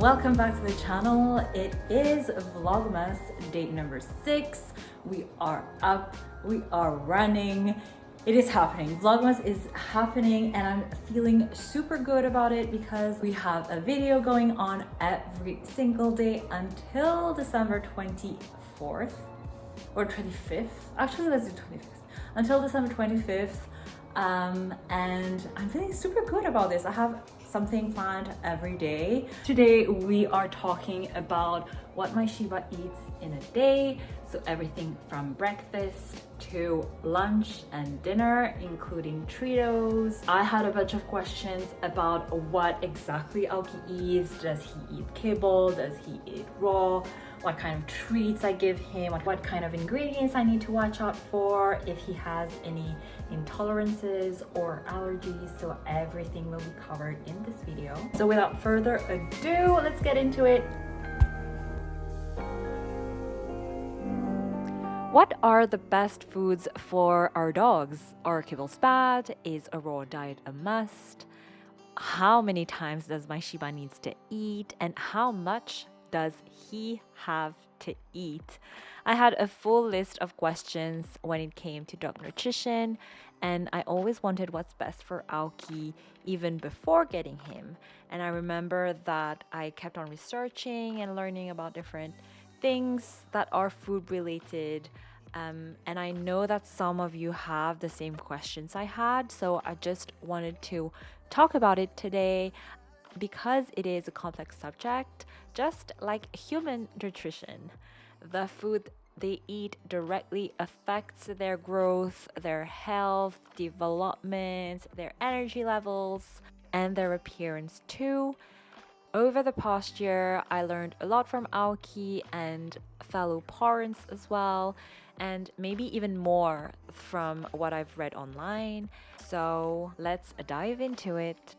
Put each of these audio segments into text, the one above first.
Welcome back to the channel. It is Vlogmas day number 6. We are up, we are running. It is happening. Vlogmas is happening and I'm feeling super good about it because we have a video going on every single day until December 24th or 25th. Actually, let's do 25th. Until December 25th. And I'm feeling super good about this. I have something planned every day. Today we are talking about what my Shiba eats in a day. So everything from breakfast to lunch and dinner, including Treatos. I had a bunch of questions about what exactly Aoki eats. Does he eat kibble? Does he eat raw? What kind of treats I give him, what kind of ingredients I need to watch out for, if he has any intolerances or allergies. So everything will be covered in this video. So without further ado, let's get into it. What are the best foods for our dogs? Are kibbles bad? Is a raw diet a must? How many times does my Shiba needs to eat? And how much does he have to eat? I had a full list of questions when it came to dog nutrition, and I always wanted what's best for Aoki even before getting him. And I remember that I kept on researching and learning about different things that are food related. And I know that some of you have the same questions I had, so I just wanted to talk about it today because it is a complex subject, just like human nutrition. The food they eat directly affects their growth, their health, development, their energy levels, and their appearance too. Over the past year, I learned a lot from Aoki and fellow parents as well, and maybe even more from what I've read online. So let's dive into it.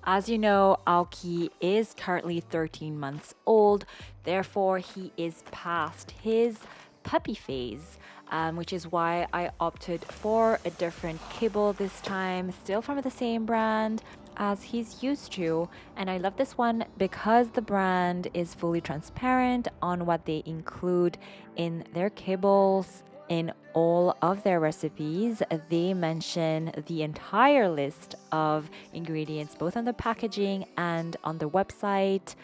As you know, Aoki is currently 13 months old, therefore he is past his puppy phase, which is why I opted for a different kibble this time, still from the same brand as he's used to. And I love this one because the brand is fully transparent on what they include in their kibbles. In all of their recipes, they mention the entire list of ingredients, both on the packaging and on the website,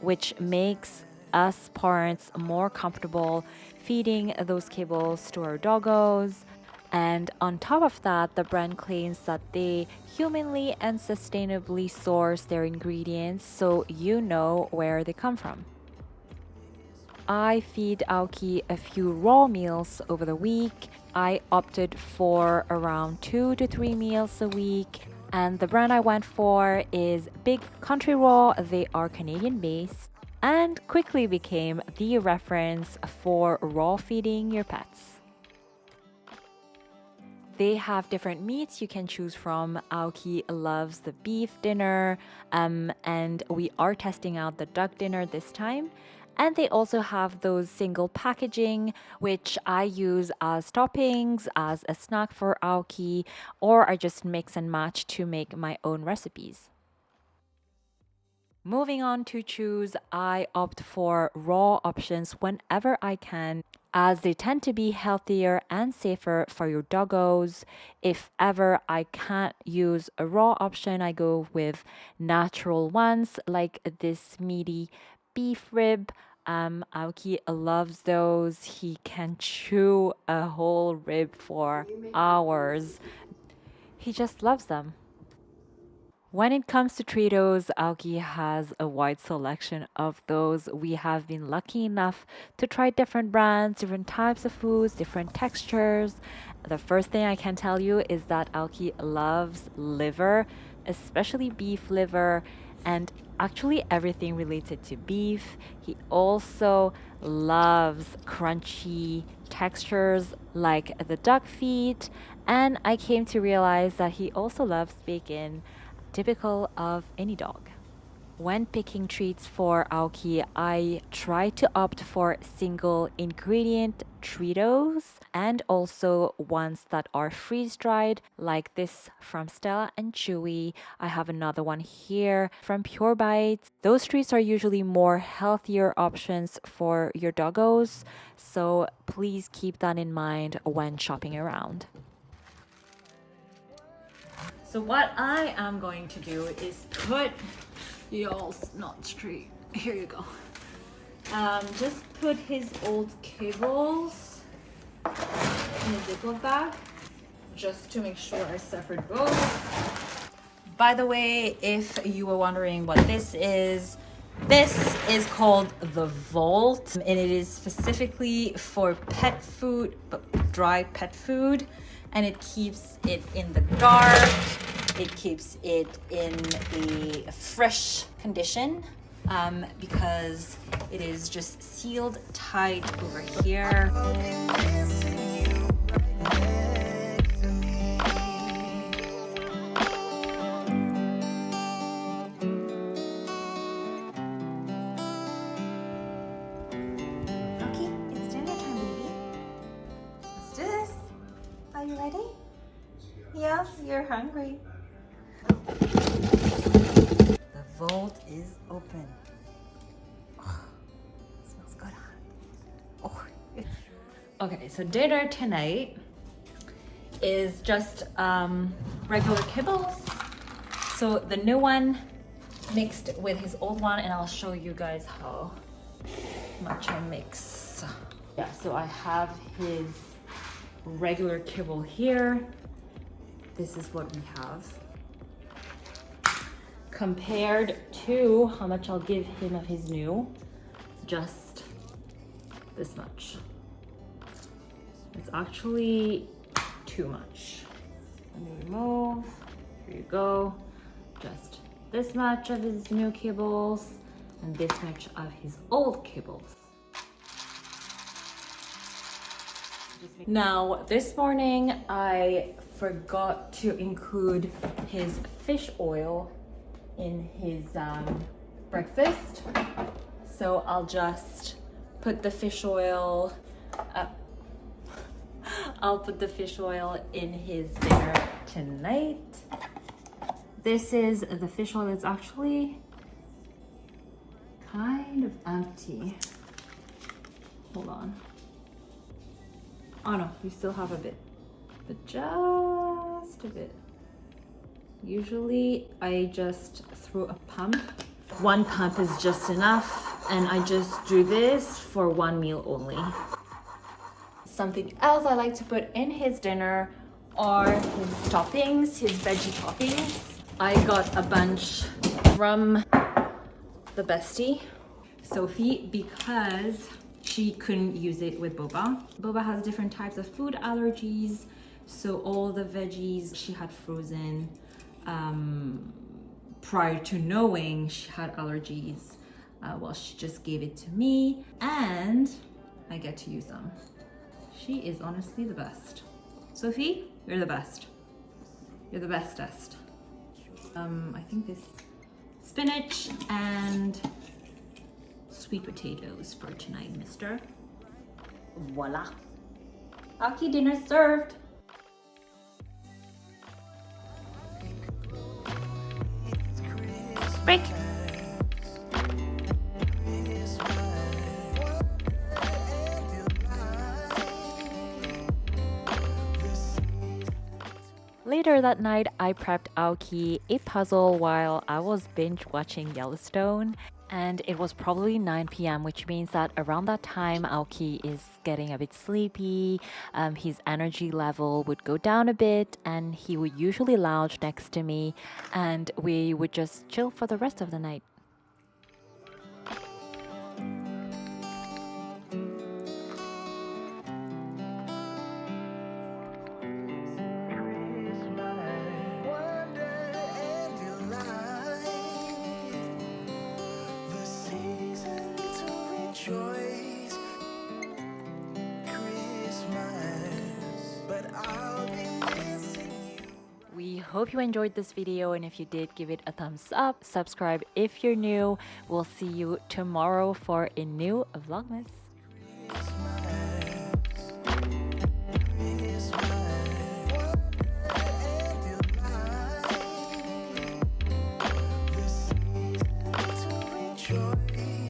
which makes us parents more comfortable feeding those kibbles to our doggos. And on top of that, the brand claims that they humanly and sustainably source their ingredients, so you know where they come from. I feed Aoki a few raw meals over the week. I opted for around 2 to 3 meals a week. And the brand I went for is Big Country Raw. They are Canadian based and quickly became the reference for raw feeding your pets. They have different meats you can choose from. Aoki loves the beef dinner, and we are testing out the duck dinner this time. And they also have those single packaging, which I use as toppings, as a snack for Aoki, or I just mix and match to make my own recipes. Moving on to chews, I opt for raw options whenever I can, as they tend to be healthier and safer for your doggos. If ever I can't use a raw option, I go with natural ones like this meaty beef rib. Aoki loves those. He can chew a whole rib for hours. He just loves them. When it comes to Treatos, Aoki has a wide selection of those. We have been lucky enough to try different brands, different types of foods, different textures. The first thing I can tell you is that Aoki loves liver, especially beef liver, and actually everything related to beef. He also loves crunchy textures like the duck feet, and I came to realize that he also loves bacon, typical of any dog. When picking treats for Aoki, I try to opt for single ingredient Treatos and also ones that are freeze dried, like this from Stella and Chewy. I have another one here from Pure Bites. Those treats are usually more healthier options for your doggos, so please keep that in mind when shopping around. So what I am going to do is put y'all's not straight. Here you go. Just put his old kibbles in a Ziploc bag, just to make sure I separate both. By the way, if you were wondering what this is called the Vault, and it is specifically for pet food, dry pet food, and it keeps it in the dark. It keeps it in a fresh condition because it is just sealed tight over here. Okay, it's dinner time, baby. Let's do this. Are you ready? Yes, you're hungry. The vault is open. Oh, smells good, huh? Oh. Okay, so dinner tonight is just regular kibbles. So the new one mixed with his old one, and I'll show you guys how much I mix. Yeah, so I have his regular kibble here. This is what we have. Compared to how much I'll give him of his new, just this much. It's actually too much. Let me remove. Here you go. Just this much of his new kibbles and this much of his old kibbles. Now, this morning I forgot to include his fish oil in his breakfast. So I'll just put the fish oil I'll put the fish oil in his dinner tonight. This is the fish oil. It's actually kind of empty. Hold on. Oh no, we still have a bit, but just a bit. Usually I just throw a pump. One pump is just enough, and I just do this for one meal only. Something else I like to put in his dinner are his toppings, his veggie toppings. I got a bunch from the bestie, Sophie, because she couldn't use it with Boba. Boba has different types of food allergies, so all the veggies she had frozen prior to knowing she had allergies. Well, she just gave it to me and I get to use them. She is honestly the best. Sophie, you're the best. You're the bestest. I think this spinach and sweet potatoes for tonight, mister. Voila. Aki, dinner served. Break. Later that night, I prepped Aoki a puzzle while I was binge watching Yellowstone, and it was probably 9 p.m., which means that around that time, Aoki is getting a bit sleepy, his energy level would go down a bit, and he would usually lounge next to me, and we would just chill for the rest of the night. We hope you enjoyed this video, and if you did, give it a thumbs up, subscribe if you're new. We'll see you tomorrow for a new Vlogmas.